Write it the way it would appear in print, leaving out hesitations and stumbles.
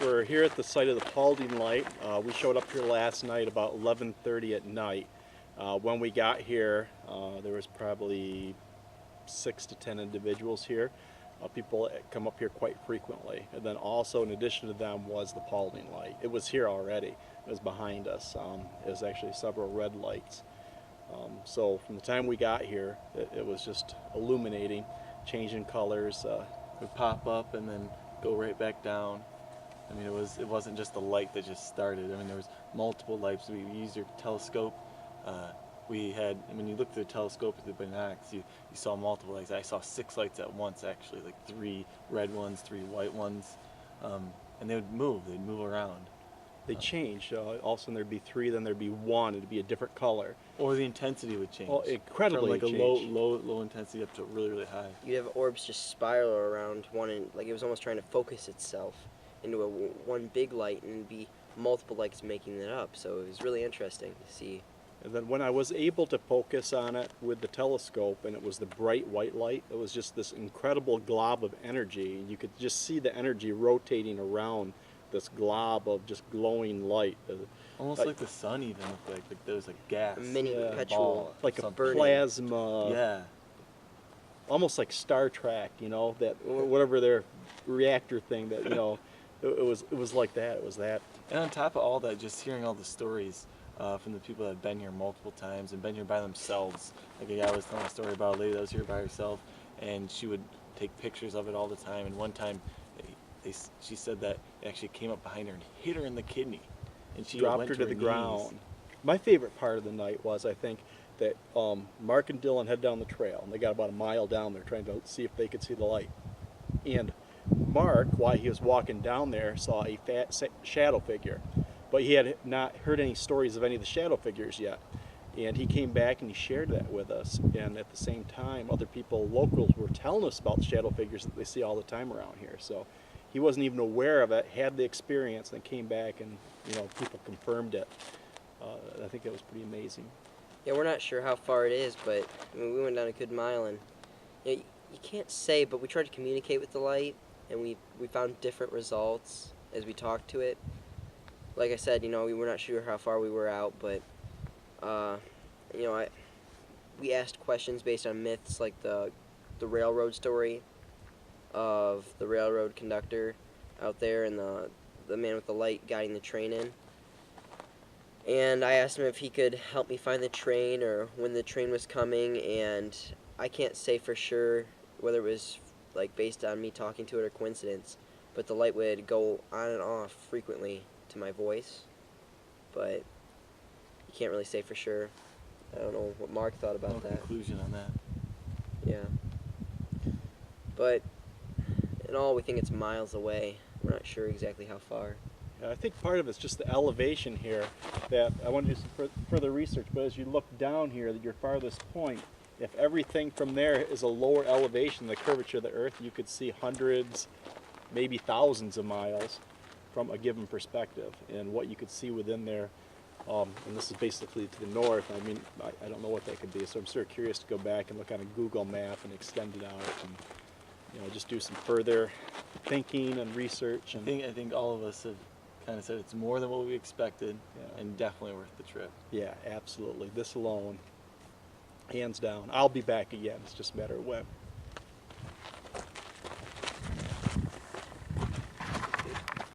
We're here at the site of the Paulding light. We showed up here last night about 11:30 at night. When we got here, there was probably 6 to 10 individuals here. People come up here quite frequently. And then also, in addition to them, was the Paulding light. It was here already. It was behind us. It was actually several red lights. So from the time we got here, it was just illuminating, changing colors. Would pop up and then go right back down. I mean, it wasn't just the light that just started. I mean, there was multiple lights. We used your telescope. We had, when you looked through the telescope with the binocs, you saw multiple lights. I saw 6 lights at once, actually, like 3 red ones, 3 white ones, and they would move. They'd move around. They changed. All of a sudden there'd be 3, then there'd be 1. It'd be a different color. Or the intensity would change. Oh, incredibly from like changed. a low intensity up to really, really high. You'd have orbs just spiral around one, and like it was almost trying to focus itself into one big light, and it'd be multiple lights making it up. So it was really interesting to see. And then when I was able to focus on it with the telescope, and it was the bright white light, it was just this incredible glob of energy. You could just see the energy rotating around this glob of just glowing light. Almost like the sun even looked like there was a gas. A mini Yeah, perpetual, ball, like a burning. plasma. Yeah. Almost like Star Trek, you know, that whatever their reactor thing that, you know, it was like that. It was that. And on top of all that, just hearing all the stories from the people that have been here multiple times and been here by themselves. Like a guy was telling a story about a lady that was here by herself, and she would take pictures of it all the time. And one time, she said that it actually came up behind her and hit her in the kidney, and she Dropped went her to the her ground. knees. My favorite part of the night was, I think, that Mark and Dylan head down the trail, and they got about a mile down there trying to see if they could see the light. And Mark, while he was walking down there, saw a fat shadow figure, but he had not heard any stories of any of the shadow figures yet. And he came back and he shared that with us. And at the same time, other people, locals, were telling us about the shadow figures that they see all the time around here. So he wasn't even aware of it, had the experience, and then came back and, you know, people confirmed it. I think that was pretty amazing. Yeah, we're not sure how far it is, but I mean, we went down a good mile, and you know, you can't say, but we tried to communicate with the light, and we found different results as we talked to it. Like I said, you know, we were not sure how far we were out, but you know, we asked questions based on myths like the railroad story of the railroad conductor out there and the man with the light guiding the train in. And I asked him if he could help me find the train or when the train was coming, and I can't say for sure whether it was like based on me talking to it or coincidence, but the light would go on and off frequently to my voice, but you can't really say for sure. I don't know what Mark thought about No that. conclusion on that. Yeah. But in all, we think it's miles away. We're not sure exactly how far. I think part of it's just the elevation here, that I want to do some further research, but as you look down here at your farthest point, if everything from there is a lower elevation, the curvature of the Earth, you could see hundreds, maybe thousands of miles from a given perspective, and what you could see within there. And this is basically to the north. I mean, I don't know what that could be, so I'm sort of curious to go back and look on a Google map and extend it out, and you know, just do some further thinking and research. And I think all of us have kind of said it's more than what we expected, Yeah. and definitely worth the trip. yeah, absolutely. This alone, hands down. I'll be back again. It's just a matter of when.